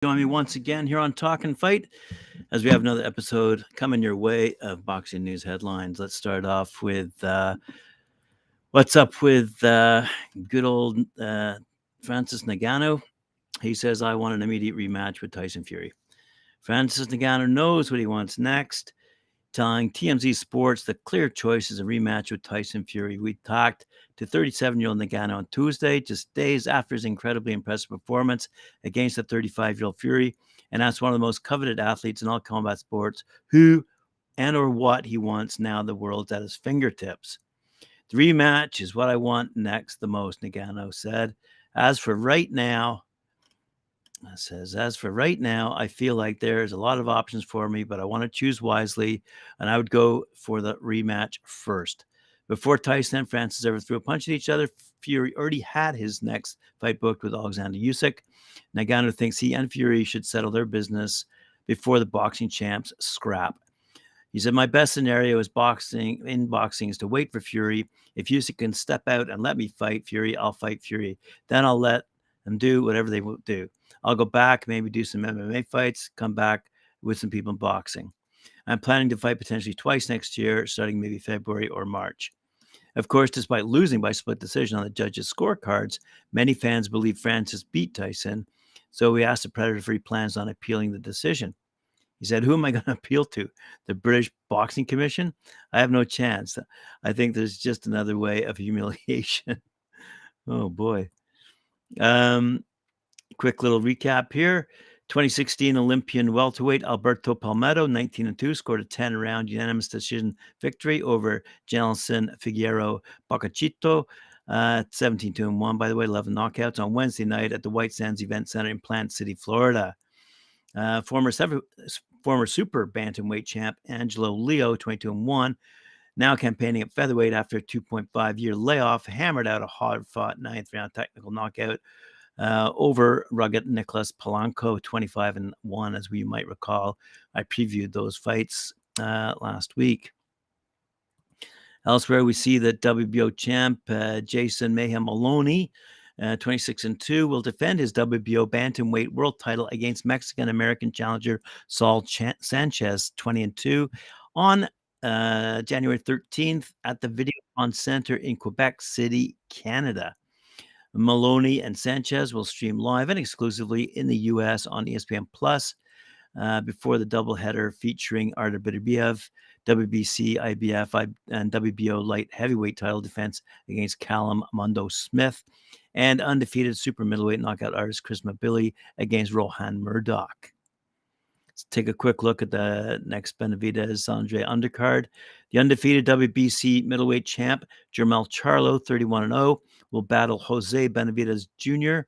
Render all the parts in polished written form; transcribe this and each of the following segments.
Join me once again here on Talkin Fight as we have another episode coming your way of boxing news headlines. Let's start off with what's up with good old Francis Ngannou. He says, I want an immediate rematch with Tyson Fury. Francis Ngannou knows what he wants next, telling TMZ Sports the clear choice is a rematch with Tyson Fury. We talked to 37-year-old Ngannou on Tuesday, just days after his incredibly impressive performance against the 35-year-old Fury, and asked one of the most coveted athletes in all combat sports who and or what he wants now the world's at his fingertips. The rematch is what I want next the most, Ngannou said. As for right now, I feel like there's a lot of options for me, but I want to choose wisely, and I would go for the rematch first. Before Tyson and Francis ever threw a punch at each other, Fury already had his next fight booked with Alexander Usyk. Ngannou thinks he and Fury should settle their business before the boxing champs scrap. He said, my best scenario is boxing is to wait for Fury. If Usyk can step out and let me fight Fury, I'll fight Fury. Then I'll let them do whatever they will do. I'll go back, maybe do some MMA fights, come back with some people in boxing. I'm planning to fight potentially twice next year, starting maybe February or March. Of course, despite losing by split decision on the judges' scorecards, many fans believe Francis beat Tyson, so we asked the Predator if he plans on appealing the decision. He said, who am I going to appeal to? The British Boxing Commission? I have no chance. I think there's just another way of humiliation. Oh, boy. Quick little recap here. 2016 Olympian welterweight Alberto Palmetto, 19-2, scored a 10-round unanimous decision victory over Jelson Figueroa Bocachito. 17-1, by the way, 11 knockouts on Wednesday night at the White Sands Event Center in Plant City, Florida. Former super bantamweight champ Angelo Leo, 22-1, now campaigning at featherweight after a 2.5-year layoff, hammered out a hard-fought ninth-round technical knockout over rugged Nicholas Polanco, 25-1, as we might recall. I previewed those fights last week. Elsewhere, we see that WBO champ Jason Mayhem Maloney, 26-2, will defend his WBO bantamweight world title against Mexican-American challenger Saul Sanchez, 20-2, on January 13th at the Videotron Center in Quebec City, Canada. Maloney and Sanchez will stream live and exclusively in the U.S. on ESPN Plus before the doubleheader featuring Artur Beterbiev, WBC, IBF, and WBO light heavyweight title defense against Callum Mundo Smith, and undefeated super middleweight knockout artist Chris Mabili against Rohan Murdoch. Let's take a quick look at the next Benavidez Andre undercard. The undefeated WBC middleweight champ Jermell Charlo, 31-0, will battle Jose Benavidez Jr.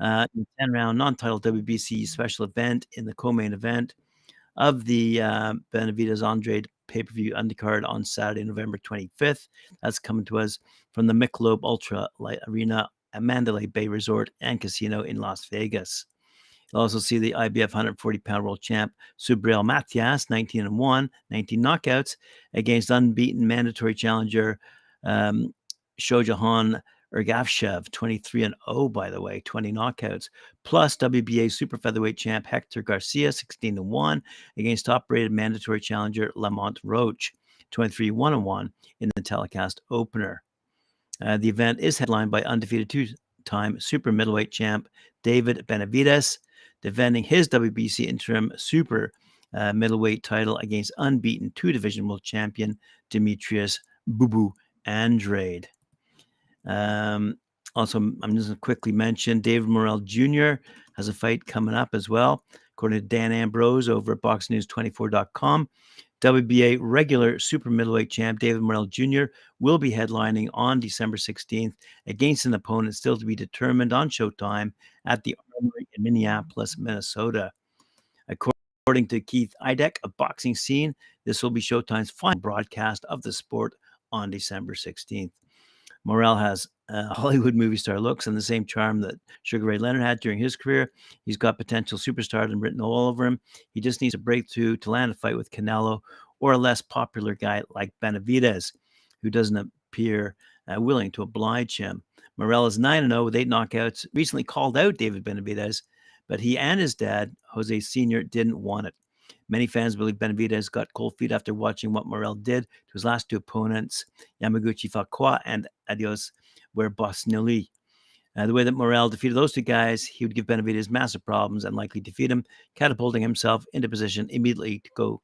In 10-round non-title WBC special event in the co-main event of the Benavidez Andre pay-per-view undercard on Saturday, November 25th. That's coming to us from the Michelob Ultra Light Arena at Mandalay Bay Resort and Casino in Las Vegas. You'll also see the IBF 140-pound world champ Subriel Matias, 19-1, 19 knockouts against unbeaten mandatory challenger Shojahan Ergavshev, 23-0, by the way, 20 knockouts, plus WBA super featherweight champ Hector Garcia, 16-1, against top-rated mandatory challenger Lamont Roach, 23-1-1 in the telecast opener. The event is headlined by undefeated two-time super middleweight champ David Benavidez, defending his WBC interim super middleweight title against unbeaten two-division world champion Demetrius Bubu Andrade. Also, I'm just going to quickly mention David Morrell Jr. has a fight coming up as well. According to Dan Ambrose over at BoxNews24.com, WBA regular super middleweight champ David Morrell Jr. will be headlining on December 16th against an opponent still to be determined on Showtime at the Armory in Minneapolis, Minnesota. According to Keith Idek of Boxing Scene, this will be Showtime's final broadcast of the sport on December 16th. Morrell has Hollywood movie star looks and the same charm that Sugar Ray Leonard had during his career. He's got potential superstardom written all over him. He just needs a breakthrough to land a fight with Canelo or a less popular guy like Benavidez, who doesn't appear willing to oblige him. Morrell is 9-0 with 8 knockouts. Recently called out David Benavidez, but he and his dad, Jose Sr., didn't want it. Many fans believe Benavidez got cold feet after watching what Morrell did to his last two opponents, Yamaguchi Fakwa and Adios Werbosnili. The way that Morrell defeated those two guys, he would give Benavidez massive problems and likely defeat him, catapulting himself into position immediately to go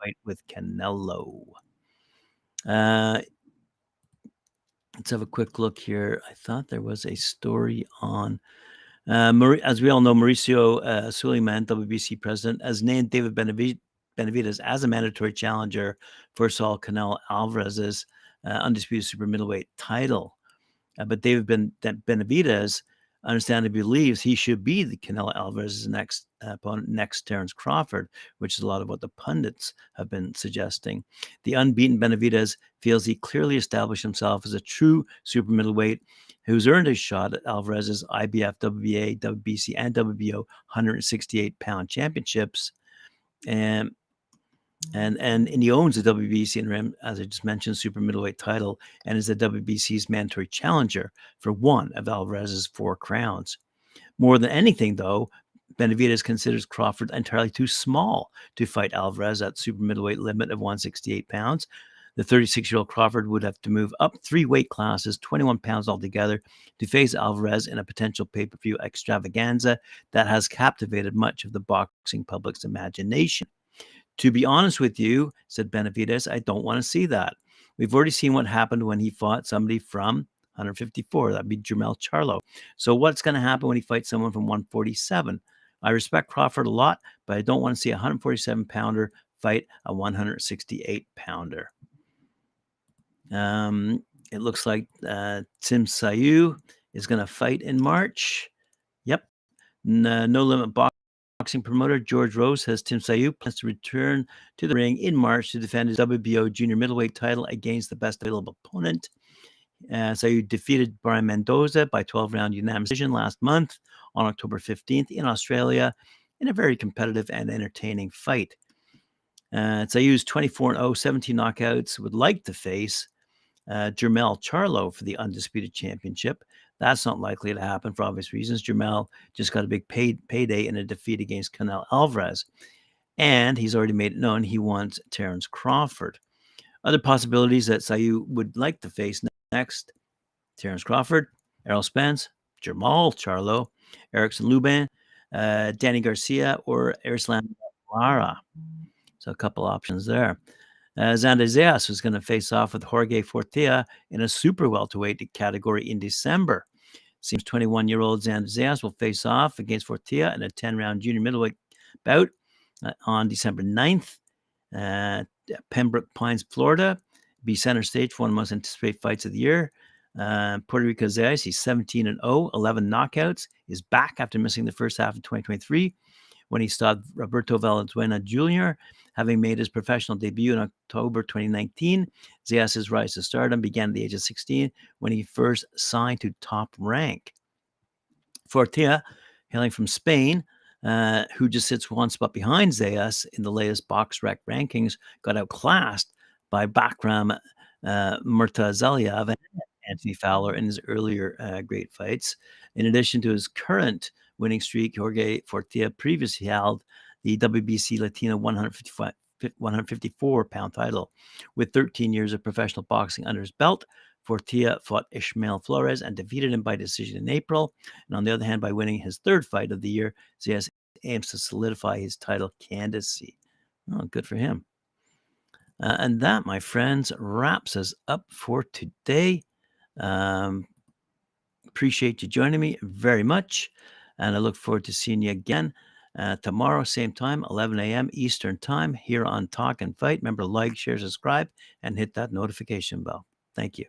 fight with Canelo. Let's have a quick look here. I thought there was a story on, as we all know, Mauricio Suleiman, WBC president, has named David Benavidez as a mandatory challenger for Saul Canelo Alvarez's undisputed super middleweight title. But David Benavidez understandably believes he should be the Canelo Alvarez's next opponent, next Terence Crawford, which is a lot of what the pundits have been suggesting. The unbeaten Benavidez feels he clearly established himself as a true super middleweight who's earned his shot at Alvarez's IBF, WBA, WBC, and WBO 168-pound championships. And he owns the WBC and RIM, as I just mentioned, super middleweight title, and is the WBC's mandatory challenger for one of Alvarez's 4 crowns. More than anything, though, Benavidez considers Crawford entirely too small to fight Alvarez at super middleweight limit of 168 pounds. The 36-year-old Crawford would have to move up 3 weight classes, 21 pounds altogether, to face Alvarez in a potential pay-per-view extravaganza that has captivated much of the boxing public's imagination. To be honest with you, said Benavidez, I don't want to see that. We've already seen what happened when he fought somebody from 154. That'd be Jermell Charlo. So what's going to happen when he fights someone from 147? I respect Crawford a lot, but I don't want to see a 147-pounder fight a 168-pounder. It looks like Tim Sayu is going to fight in March. Yep. No Limit Boxing promoter George Rose says Tim Sayu plans to return to the ring in March to defend his WBO junior middleweight title against the best available opponent. Sayu defeated Brian Mendoza by 12-round unanimous decision last month on October 15th in Australia in a very competitive and entertaining fight. Sayu's 24-0, 17 knockouts, would like to face Jermell Charlo for the undisputed championship. That's not likely to happen for obvious reasons. Jermell just got a big payday in a defeat against Canelo Alvarez, and he's already made it known he wants Terence Crawford. Other possibilities that Sayu would like to face next: Terence Crawford, Errol Spence, Jermall Charlo, Erickson Lubin, Danny Garcia, or Erislan Lara. So a couple options there. Xander Zayas was going to face off with Jorge Fortea in a super welterweight category in December. Seems 21-year-old Xander Zayas will face off against Fortea in a 10-round junior middleweight bout on December 9th. Pembroke Pines, Florida, be center stage for one of the most anticipated fights of the year. Puerto Rico Zayas, he's 17-0, 11 knockouts, is back after missing the first half of 2023 when he stopped Roberto Valenzuela Jr., having made his professional debut in October 2019. Zayas' rise to stardom began at the age of 16 when he first signed to Top Rank. Fortea, hailing from Spain, who just sits one spot behind Zayas in the latest BoxRec rankings, got outclassed by Bakram Murtazaliev and Anthony Fowler in his earlier great fights. In addition to his current winning streak, Jorge Fortea previously held the WBC Latino 154-pound title. With 13 years of professional boxing under his belt, Fortea fought Ishmael Flores and defeated him by decision in April. And on the other hand, by winning his 3rd fight of the year, Zayas aims to solidify his title candidacy. Oh, good for him. And that, my friends, wraps us up for today. Appreciate you joining me very much, and I look forward to seeing you again tomorrow, same time, 11 a.m. Eastern Time, here on Talkin Fight. Remember to like, share, subscribe, and hit that notification bell. Thank you.